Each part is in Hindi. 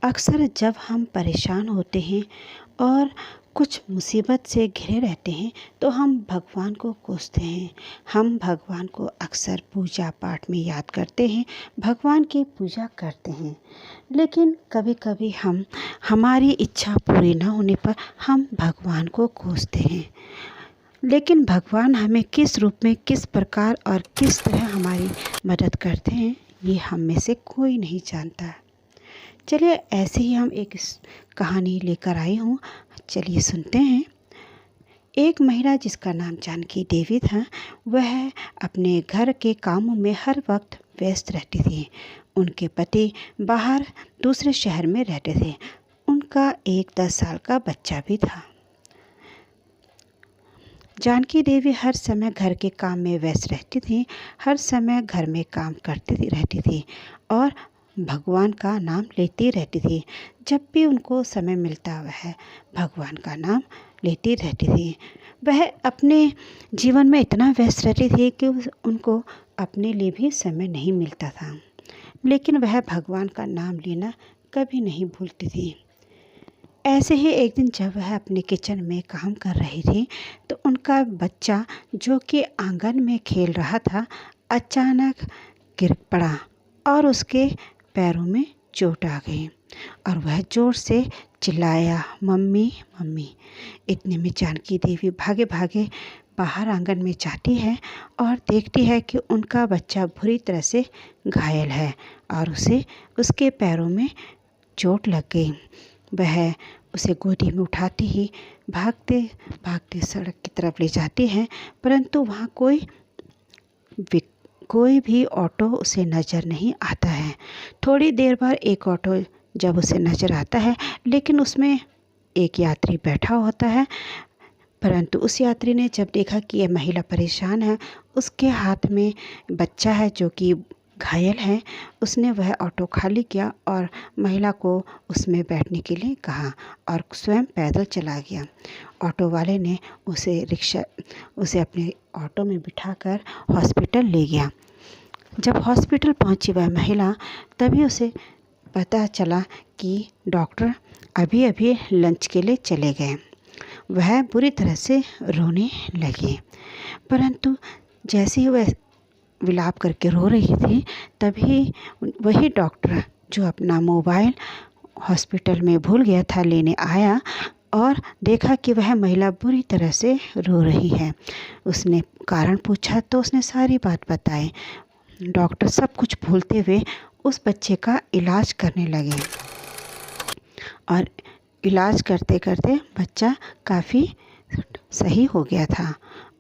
अक्सर जब हम परेशान होते हैं और कुछ मुसीबत से घिरे रहते हैं तो हम भगवान को कोसते हैं। हम भगवान को अक्सर पूजा पाठ में याद करते हैं, भगवान की पूजा करते हैं। लेकिन कभी कभी हमारी इच्छा पूरी न होने पर हम भगवान को कोसते हैं। लेकिन भगवान हमें किस रूप में, किस प्रकार और किस तरह हमारी मदद करते हैं, ये हम में से कोई नहीं जानता। चलिए ऐसे ही हम एक कहानी लेकर आई हूँ, चलिए सुनते हैं। एक महिला जिसका नाम जानकी देवी था, वह अपने घर के कामों में हर वक्त व्यस्त रहती थी। उनके पति बाहर दूसरे शहर में रहते थे। उनका एक 10 साल का बच्चा भी था। जानकी देवी हर समय घर के काम में व्यस्त रहती थी, हर समय घर में काम करती रहती थी और भगवान का नाम लेती रहती थी। जब भी उनको समय मिलता वह भगवान का नाम लेती रहती थी। वह अपने जीवन में इतना व्यस्त रहती थी कि उनको अपने लिए भी समय नहीं मिलता था, लेकिन वह भगवान का नाम लेना कभी नहीं भूलती थी। ऐसे ही एक दिन जब वह अपने किचन में काम कर रही थी तो उनका बच्चा, जो कि आंगन में खेल रहा था, अचानक गिर पड़ा और उसके पैरों में चोट आ गई और वह जोर से चिल्लाया, मम्मी मम्मी। इतने में जानकी देवी भागे भागे बाहर आंगन में जाती है और देखती है कि उनका बच्चा बुरी तरह से घायल है और उसे उसके पैरों में चोट लग गई। वह उसे गोदी में उठाती ही भागते भागते सड़क की तरफ ले जाती है, परंतु वहाँ कोई भी ऑटो उसे नज़र नहीं आता है। थोड़ी देर बाद एक ऑटो जब उसे नज़र आता है, लेकिन उसमें एक यात्री बैठा होता है, परंतु उस यात्री ने जब देखा कि यह महिला परेशान है, उसके हाथ में बच्चा है जो कि घायल है, उसने वह ऑटो खाली किया और महिला को उसमें बैठने के लिए कहा और स्वयं पैदल चला गया। ऑटो वाले ने उसे अपने ऑटो में बिठाकर हॉस्पिटल ले गया। जब हॉस्पिटल पहुंची वह महिला, तभी उसे पता चला कि डॉक्टर अभी अभी लंच के लिए चले गए। वह बुरी तरह से रोने लगी, परंतु जैसे ही वह विलाप करके रो रही थी, तभी वही डॉक्टर जो अपना मोबाइल हॉस्पिटल में भूल गया था लेने आया और देखा कि वह महिला बुरी तरह से रो रही है। उसने कारण पूछा तो उसने सारी बात बताई। डॉक्टर सब कुछ भूलते हुए उस बच्चे का इलाज करने लगे और इलाज करते करते बच्चा काफ़ी सही हो गया था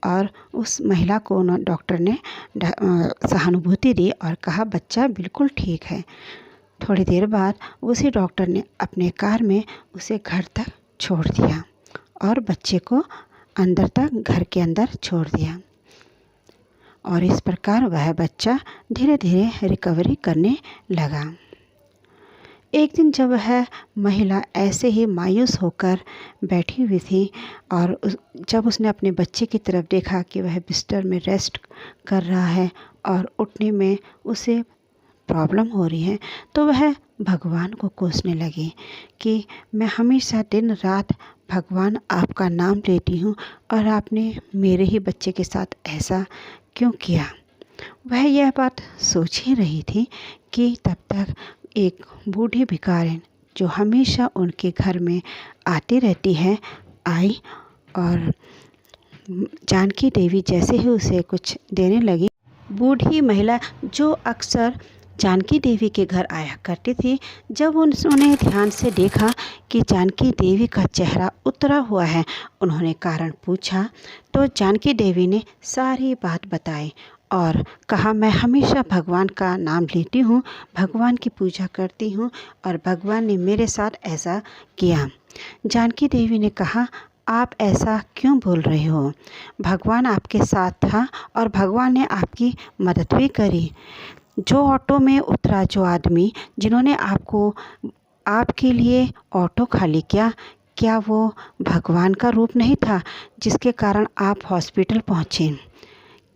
और उस महिला को डॉक्टर ने सहानुभूति दी और कहा बच्चा बिल्कुल ठीक है। थोड़ी देर बाद उसी डॉक्टर ने अपने कार में उसे घर तक छोड़ दिया और बच्चे को अंदर तक घर के अंदर छोड़ दिया और इस प्रकार वह बच्चा धीरे धीरे रिकवरी करने लगा। एक दिन जब वह महिला ऐसे ही मायूस होकर बैठी हुई थी और जब उसने अपने बच्चे की तरफ देखा कि वह बिस्तर में रेस्ट कर रहा है और उठने में उसे प्रॉब्लम हो रही है, तो वह भगवान को कोसने लगी कि मैं हमेशा दिन रात भगवान आपका नाम लेती हूँ और आपने मेरे ही बच्चे के साथ ऐसा क्यों किया। वह यह बात सोच ही रही थी कि तब तक एक बूढ़ी भिखारिन जो हमेशा उनके घर में आती रहती है आई और जानकी देवी जैसे ही उसे कुछ देने लगी, बूढ़ी महिला जो अक्सर जानकी देवी के घर आया करती थी, जब उन्होंने ध्यान से देखा कि जानकी देवी का चेहरा उतरा हुआ है, उन्होंने कारण पूछा तो जानकी देवी ने सारी बात बताई और कहा मैं हमेशा भगवान का नाम लेती हूँ, भगवान की पूजा करती हूँ और भगवान ने मेरे साथ ऐसा किया। जानकी देवी ने कहा आप ऐसा क्यों बोल रहे हो, भगवान आपके साथ था और भगवान ने आपकी मदद भी करी। जो ऑटो में उतरा जो आदमी जिन्होंने आपके लिए ऑटो खाली किया, क्या वो भगवान का रूप नहीं था जिसके कारण आप हॉस्पिटल पहुँचे?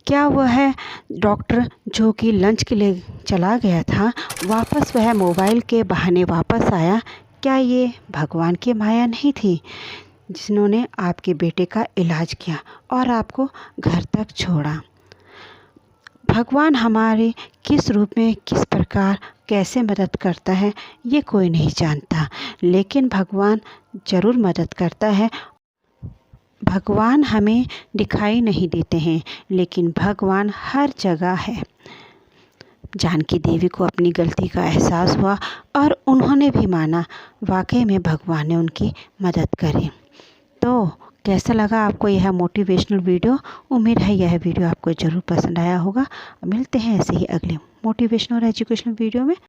क्या वह डॉक्टर जो कि लंच के लिए चला गया था, वापस वह मोबाइल के बहाने वापस आया? क्या ये भगवान की माया नहीं थी, जिन्होंने आपके बेटे का इलाज किया और आपको घर तक छोड़ा? भगवान हमारे किस रूप में, किस प्रकार, कैसे मदद करता है, ये कोई नहीं जानता, लेकिन भगवान ज़रूर मदद करता है। भगवान हमें दिखाई नहीं देते हैं, लेकिन भगवान हर जगह है। जानकी देवी को अपनी गलती का एहसास हुआ और उन्होंने भी माना, वाकई में भगवान ने उनकी मदद करी। तो कैसा लगा आपको यह मोटिवेशनल वीडियो? उम्मीद है यह वीडियो आपको ज़रूर पसंद आया होगा। मिलते हैं ऐसे ही अगले मोटिवेशनल और एजुकेशनल वीडियो में।